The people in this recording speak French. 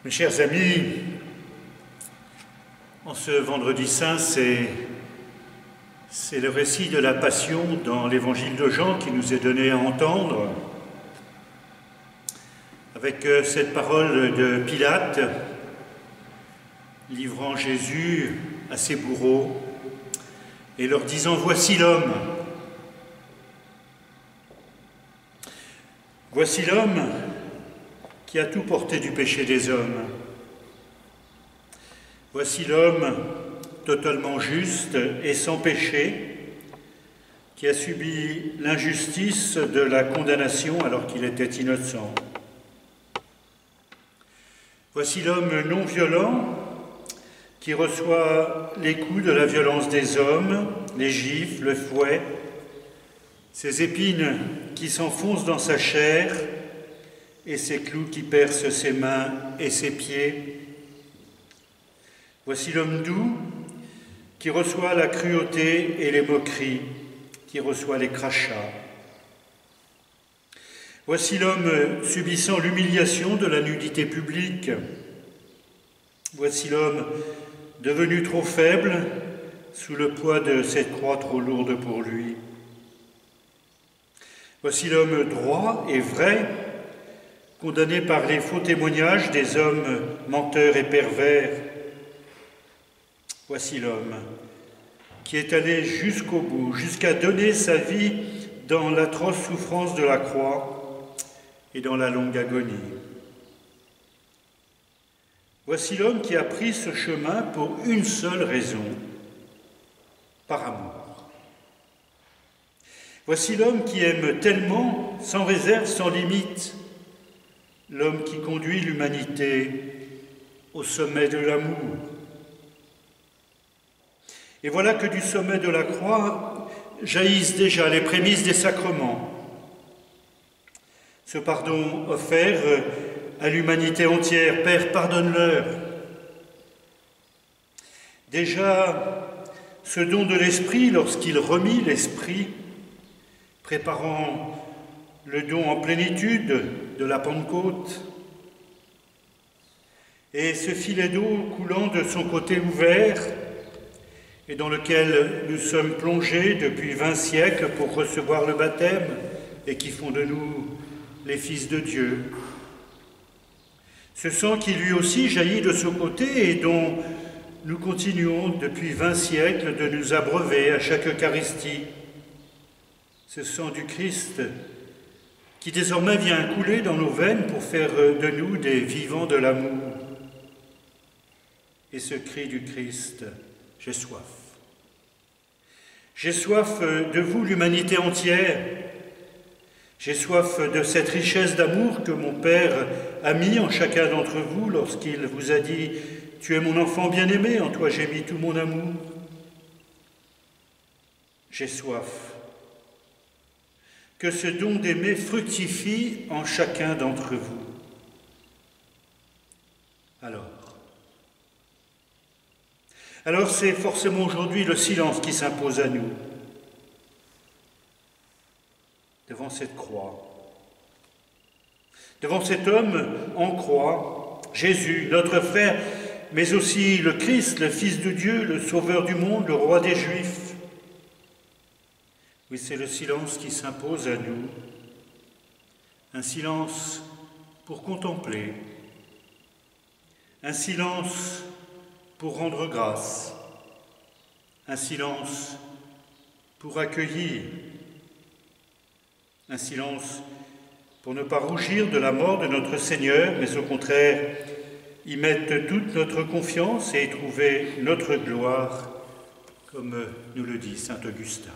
Mes chers amis, en ce vendredi saint, c'est le récit de la Passion dans l'évangile de Jean qui nous est donné à entendre, avec cette parole de Pilate, livrant Jésus à ses bourreaux et leur disant « Voici l'homme ». Voici l'homme qui a tout porté du péché des hommes. Voici l'homme totalement juste et sans péché, qui a subi l'injustice de la condamnation alors qu'il était innocent. Voici l'homme non violent, qui reçoit les coups de la violence des hommes, les gifles, le fouet, ces épines qui s'enfoncent dans sa chair et ces clous qui percent ses mains et ses pieds. Voici l'homme doux qui reçoit la cruauté et les moqueries, qui reçoit les crachats. Voici l'homme subissant l'humiliation de la nudité publique. Voici l'homme devenu trop faible sous le poids de cette croix trop lourde pour lui. Voici l'homme droit et vrai, condamné par les faux témoignages des hommes menteurs et pervers. Voici l'homme qui est allé jusqu'au bout, jusqu'à donner sa vie dans l'atroce souffrance de la croix et dans la longue agonie. Voici l'homme qui a pris ce chemin pour une seule raison, par amour. Voici l'homme qui aime tellement, sans réserve, sans limite, l'homme qui conduit l'humanité au sommet de l'amour. Et voilà que du sommet de la croix jaillissent déjà les prémices des sacrements. Ce pardon offert à l'humanité entière, Père, pardonne-leur. Déjà, ce don de l'Esprit, lorsqu'il remit l'Esprit, préparant le don en plénitude de la Pentecôte, et ce filet d'eau coulant de son côté ouvert, et dans lequel nous sommes plongés depuis 20 siècles pour recevoir le baptême, et qui font de nous les fils de Dieu. Ce sang qui lui aussi jaillit de son côté et dont nous continuons depuis 20 siècles de nous abreuver à chaque Eucharistie. Ce sang du Christ qui désormais vient couler dans nos veines pour faire de nous des vivants de l'amour. Et ce cri du Christ, j'ai soif. J'ai soif de vous, l'humanité entière. J'ai soif de cette richesse d'amour que mon Père a mis en chacun d'entre vous lorsqu'il vous a dit « Tu es mon enfant bien-aimé, en toi j'ai mis tout mon amour. » J'ai soif que ce don d'aimer fructifie en chacun d'entre vous. Alors c'est forcément aujourd'hui le silence qui s'impose à nous, devant cette croix, devant cet homme en croix, Jésus, notre frère, mais aussi le Christ, le Fils de Dieu, le Sauveur du monde, le Roi des Juifs. Oui, c'est le silence qui s'impose à nous, un silence pour contempler, un silence pour rendre grâce, un silence pour accueillir, un silence pour ne pas rougir de la mort de notre Seigneur, mais au contraire y mettre toute notre confiance et y trouver notre gloire, comme nous le dit saint Augustin.